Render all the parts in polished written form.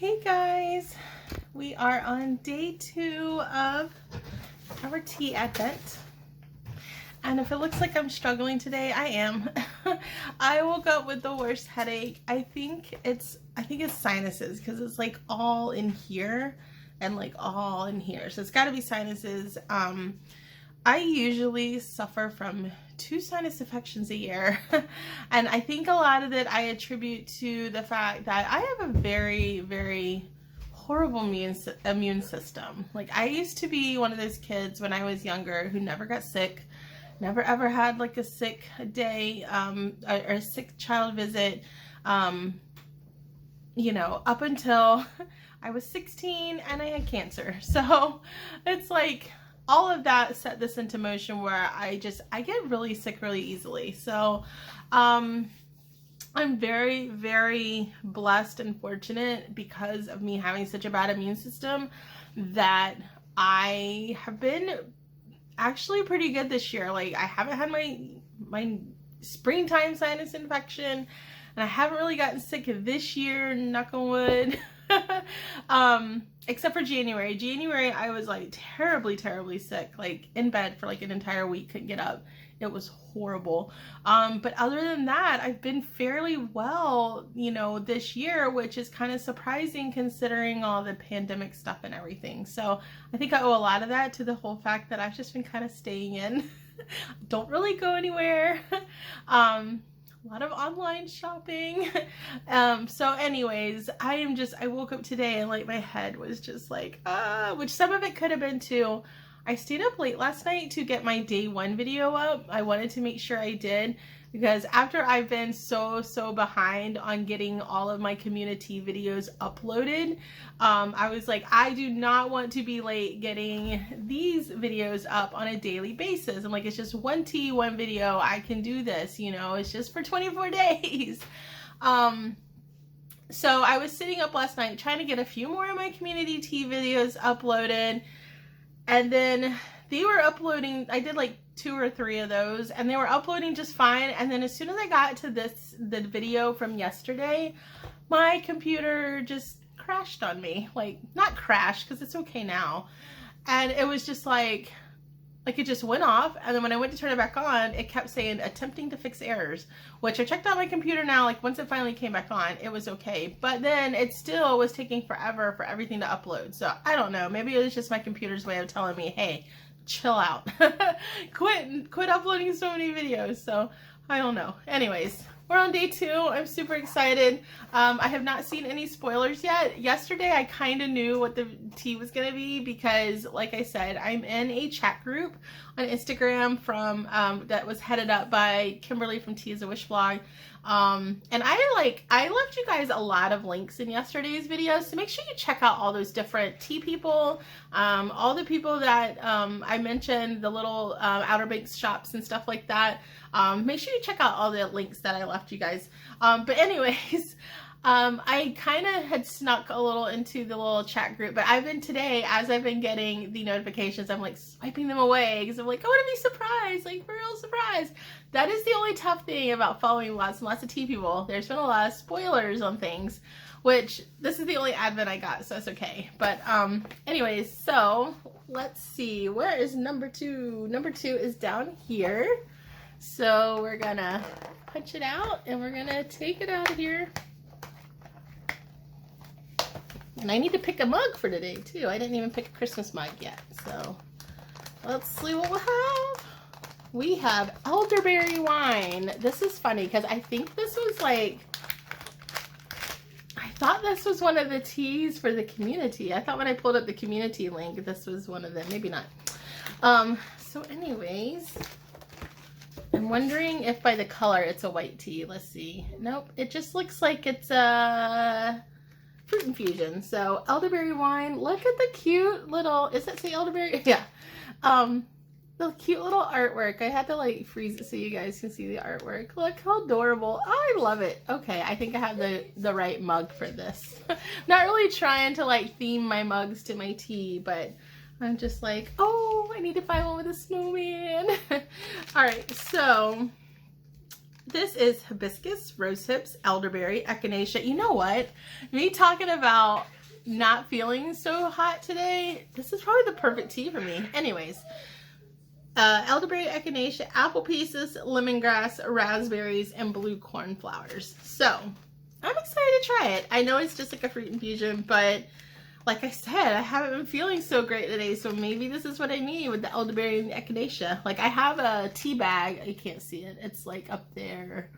Hey guys, we are on day 2 of our tea advent, and if it looks like I'm struggling today, I am. I woke up with the worst headache. I think it's sinuses, because it's like all in here and like all in here, so it's got to be sinuses. I usually suffer from 2 sinus infections a year, and I think a lot of it I attribute to the fact that I have a very, very horrible immune system. Like, I used to be one of those kids when I was younger who never got sick, never ever had like a sick day, or a sick child visit, you know, up until I was 16 and I had cancer. So it's like, all of that set this into motion where I get really sick really easily. So I'm very, very blessed and fortunate because of me having such a bad immune system that I have been actually pretty good this year. Like, I haven't had my springtime sinus infection, and I haven't really gotten sick this year, knock on wood. Except for January. January, I was like terribly, terribly sick, like in bed for like an entire week, couldn't get up. It was horrible. But other than that, I've been fairly well, you know, this year, which is kind of surprising considering all the pandemic stuff and everything. So I think I owe a lot of that to the whole fact that I've just been kind of staying in. Don't really go anywhere. A lot of online shopping. So anyways, I woke up today and like my head was just like, which some of it could have been too. I stayed up late last night to get my day 1 video up. I wanted to make sure I did, because after I've been so behind on getting all of my community videos uploaded, I was like, I do not want to be late getting these videos up on a daily basis. I'm like, it's just 1 tea, 1 video. I can do this, you know, it's just for 24 days. So I was sitting up last night trying to get a few more of my community tea videos uploaded. And then they were uploading, I did like 2 or 3 of those, and they were uploading just fine. And then as soon as I got to the video from yesterday, my computer just crashed on me. Like, not crashed, because it's okay now. And it was just like it just went off. And then when I went to turn it back on, it kept saying attempting to fix errors, which I checked out my computer now. Like, once it finally came back on, it was okay. But then it still was taking forever for everything to upload. So I don't know, maybe it was just my computer's way of telling me, hey, chill out. quit uploading so many videos. So I don't know. Anyways, we're on day 2. I'm super excited. I have not seen any spoilers yet. Yesterday, I kind of knew what the tea was going to be because, like I said, I'm in a chat group on Instagram from that was headed up by Kimberly from Tea is a Wish blog. And I left you guys a lot of links in yesterday's video, so make sure you check out all those different tea people, all the people that I mentioned, the little Outer Banks shops and stuff like that. Make sure you check out all the links that I left you guys. But anyways, I kind of had snuck a little into the little chat group, but today, as I've been getting the notifications, I'm like swiping them away because I'm like, I want to be surprised, like for real surprise. That is the only tough thing about following lots and lots of tea people. There's been a lot of spoilers on things, which this is the only advent I got, so it's okay. But anyways, so let's see, where is number 2? Number 2 is down here. So we're gonna punch it out and we're gonna take it out of here. And I need to pick a mug for today too. I didn't even pick a Christmas mug yet. So let's see what we'll have. We have elderberry wine. This is funny because I think this was like, I thought this was one of the teas for the community. I thought when I pulled up the community link, this was one of them. Maybe not. So anyways, I'm wondering if by the color it's a white tea. Let's see. Nope. It just looks like it's a fruit infusion. So elderberry wine. Look at the cute little, does that say elderberry? Yeah. The cute little artwork. I had to like freeze it so you guys can see the artwork. Look how adorable. Oh, I love it. Okay, I think I have the right mug for this. Not really trying to like theme my mugs to my tea, but I'm just like, oh, I need to find one with a snowman. All right, so this is hibiscus, rose hips, elderberry, echinacea. You know what? Me talking about not feeling so hot today, this is probably the perfect tea for me. Anyways, elderberry, echinacea, apple pieces, lemongrass, raspberries, and blue cornflowers. So I'm excited to try it. I know it's just like a fruit infusion, but like I said, I haven't been feeling so great today, so maybe this is what I need with the elderberry and the echinacea. Like I have a tea bag, you can't see it, it's like up there,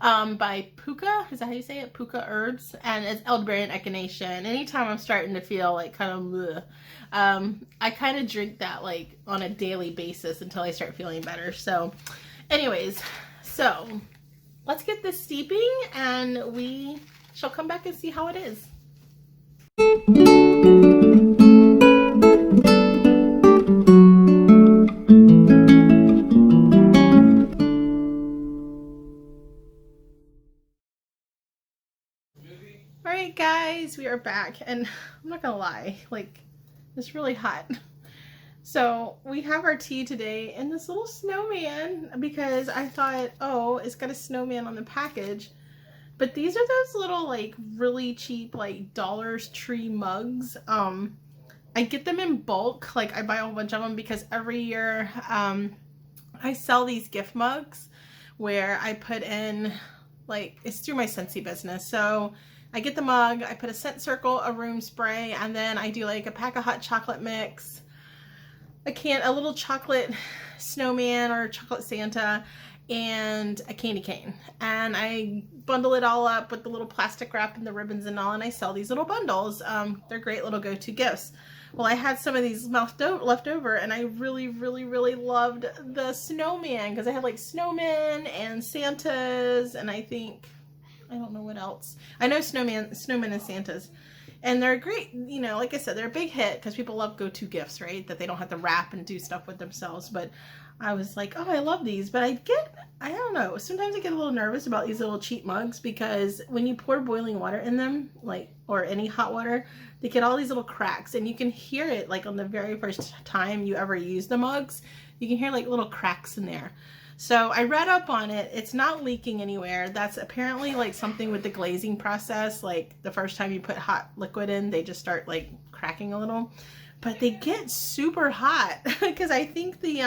by Puka, is that how you say it? Puka Herbs, and it's elderberry and echinacea, and anytime I'm starting to feel like kind of bleh, I kind of drink that like on a daily basis until I start feeling better. So anyways, so let's get this steeping and we shall come back and see how it is. Alright guys, we are back, and I'm not gonna lie, like, it's really hot. So we have our tea today in this little snowman because I thought, oh, it's got a snowman on the package. But these are those little like really cheap like Dollar Tree mugs. I get them in bulk, like I buy a whole bunch of them because every year I sell these gift mugs where I put in, like, it's through my Scentsy business. So I get the mug, I put a scent circle, a room spray, and then I do like a pack of hot chocolate mix, a little chocolate snowman or chocolate Santa, and a candy cane, and I bundle it all up with the little plastic wrap and the ribbons and all, and I sell these little bundles. They're great little go-to gifts. Well, I had some of these left over, and I really loved the snowman because I had like snowmen and Santas, and I don't know what else. I know snowmen and Santas. And they're great, you know, like I said, they're a big hit because people love go-to gifts, right? That they don't have to wrap and do stuff with themselves. But I was like, oh, I love these. But I don't know, sometimes I get a little nervous about these little cheap mugs because when you pour boiling water in them, like, or any hot water, they get all these little cracks. And you can hear it, like, on the very first time you ever use the mugs, you can hear, like, little cracks in there. So I read up on it. It's not leaking anywhere. That's apparently like something with the glazing process. Like the first time you put hot liquid in, they just start like cracking a little. But they get super hot because I think the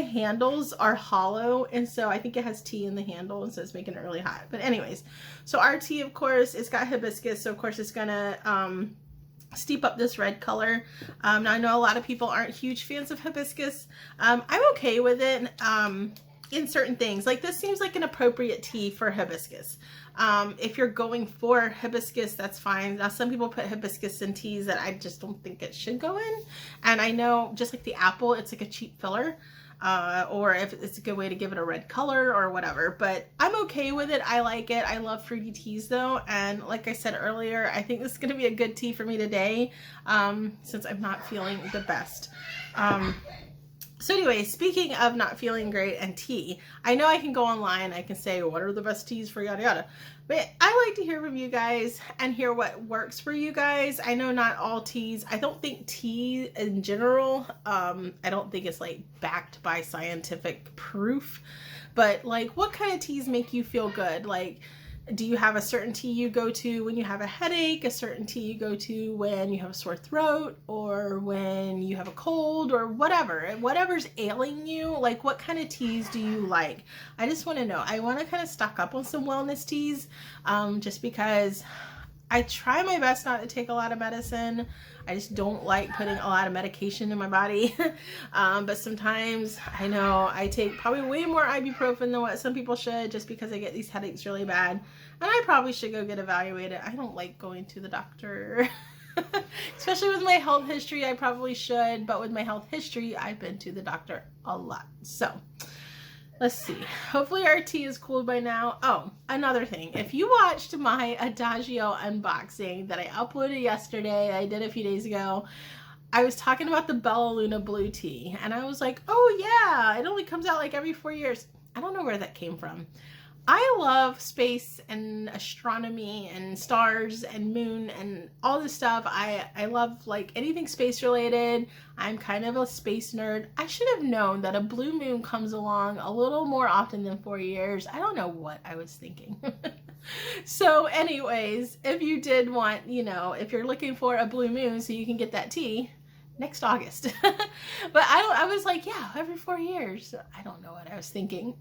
handles are hollow, and so I think it has tea in the handle, and so it's making it really hot. But anyways, so our tea, of course, it's got hibiscus, so of course it's gonna steep up this red color. Now I know a lot of people aren't huge fans of hibiscus. I'm okay with it in certain things. Like this seems like an appropriate tea for hibiscus. If you're going for hibiscus, that's fine. Now some people put hibiscus in teas that I just don't think it should go in. And I know just like the apple, it's like a cheap filler. Or if it's a good way to give it a red color or whatever, but I'm okay with it. I like it. I love fruity teas though, and like I said earlier, I think this is going to be a good tea for me today, since I'm not feeling the best. So anyway, speaking of not feeling great and tea, I know I can go online, I can say what are the best teas for yada yada, but I like to hear from you guys and hear what works for you guys. I know not all teas, I don't think tea in general, I don't think it's like backed by scientific proof, but like what kind of teas make you feel good? Like, do you have a certain tea you go to when you have a headache, a certain tea you go to when you have a sore throat, or when you have a cold, or whatever's ailing you? Like what kind of teas do you like? I just want to know. I want to kind of stock up on some wellness teas, just because I try my best not to take a lot of medicine. I just don't like putting a lot of medication in my body. But sometimes I know I take probably way more ibuprofen than what some people should, just because I get these headaches really bad. And I probably should go get evaluated. I don't like going to the doctor. Especially with my health history, I probably should. But with my health history, I've been to the doctor a lot. So let's see. Hopefully our tea is cooled by now. Oh, another thing. If you watched my Adagio unboxing that I uploaded yesterday, I did a few days ago, I was talking about the Bella Luna blue tea. And I was like, oh yeah, it only comes out like every 4 years. I don't know where that came from. I love space and astronomy and stars and moon and all this stuff. I love like anything space related. I'm kind of a space nerd. I should have known that a blue moon comes along a little more often than 4 years. I don't know what I was thinking. So anyways, if you did want, you know, if you're looking for a blue moon so you can get that tea, next August. But I was like, yeah, every 4 years. I don't know what I was thinking.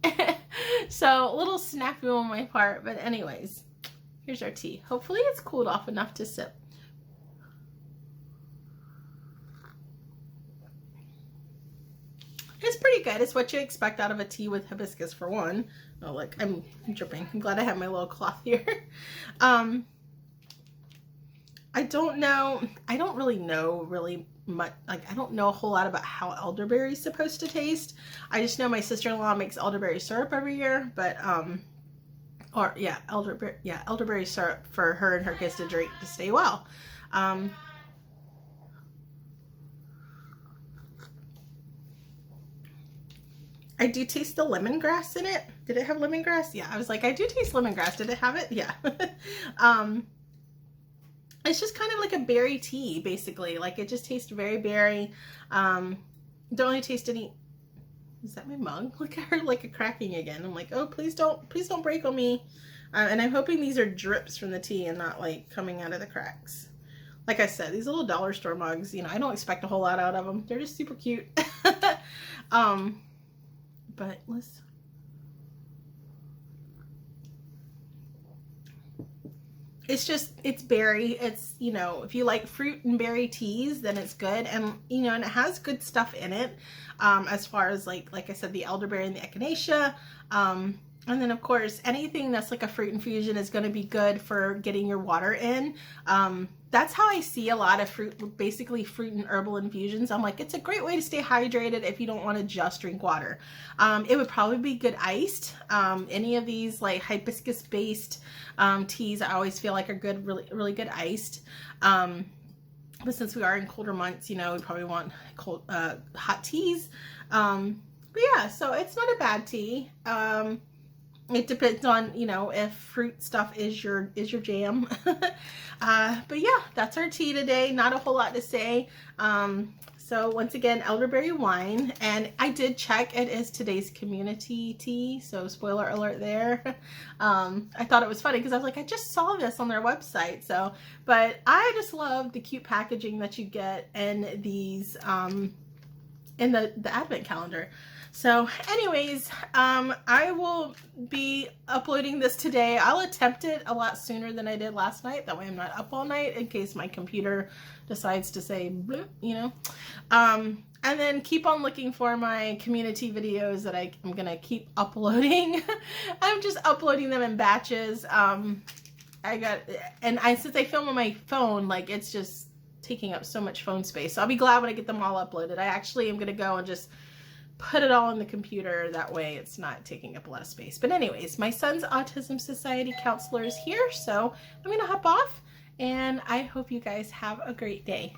So a little snafu on my part, but anyways, here's our tea. Hopefully it's cooled off enough to sip. It's pretty good. It's what you expect out of a tea with hibiscus for one. Oh, look, I'm dripping. I'm glad I have my little cloth here. I don't know. I don't really know much. Like, I don't know a whole lot about how elderberry is supposed to taste. I just know my sister-in-law makes elderberry syrup every year, but elderberry syrup for her and her kids to drink to stay well. I do taste the lemongrass in it. Did it have lemongrass? Yeah, I was like, I do taste lemongrass. Did it have it? Yeah. It's just kind of like a berry tea, basically. Like, it just tastes very berry. Don't really taste any. Is that my mug? Look at her, like, a cracking again. I'm like, oh, please don't break on me. And I'm hoping these are drips from the tea and not like coming out of the cracks. Like I said, these little dollar store mugs, you know, I don't expect a whole lot out of them. They're just super cute. But let's. It's berry. It's, you know, if you like fruit and berry teas, then it's good. And, you know, and it has good stuff in it. As far as like I said, the elderberry and the echinacea. And then of course, anything that's like a fruit infusion is going to be good for getting your water in. That's how I see a lot of fruit, basically fruit and herbal infusions. I'm like, it's a great way to stay hydrated if you don't want to just drink water. It would probably be good iced. Any of these like hibiscus based teas, I always feel like are good, really good iced. But since we are in colder months, you know, we probably want cold, hot teas. But yeah, so it's not a bad tea. It depends on, you know, if fruit stuff is your jam. But yeah, that's our tea today. Not a whole lot to say. So once again, elderberry wine, and I did check, it is today's community tea, so spoiler alert there. I thought it was funny because I was like, I just saw this on their website. So, but I just love the cute packaging that you get in these in the advent calendar. So anyways, I will be uploading this today. I'll attempt it a lot sooner than I did last night. That way I'm not up all night in case my computer decides to say bloop, you know. And then keep on looking for my community videos that I'm going to keep uploading. I'm just uploading them in batches. Since I film on my phone, like, it's just taking up so much phone space. So I'll be glad when I get them all uploaded. I actually am going to go and just put it all in the computer. That way it's not taking up a lot of space. But anyways, my son's Autism Society counselor is here, so I'm going to hop off, and I hope you guys have a great day.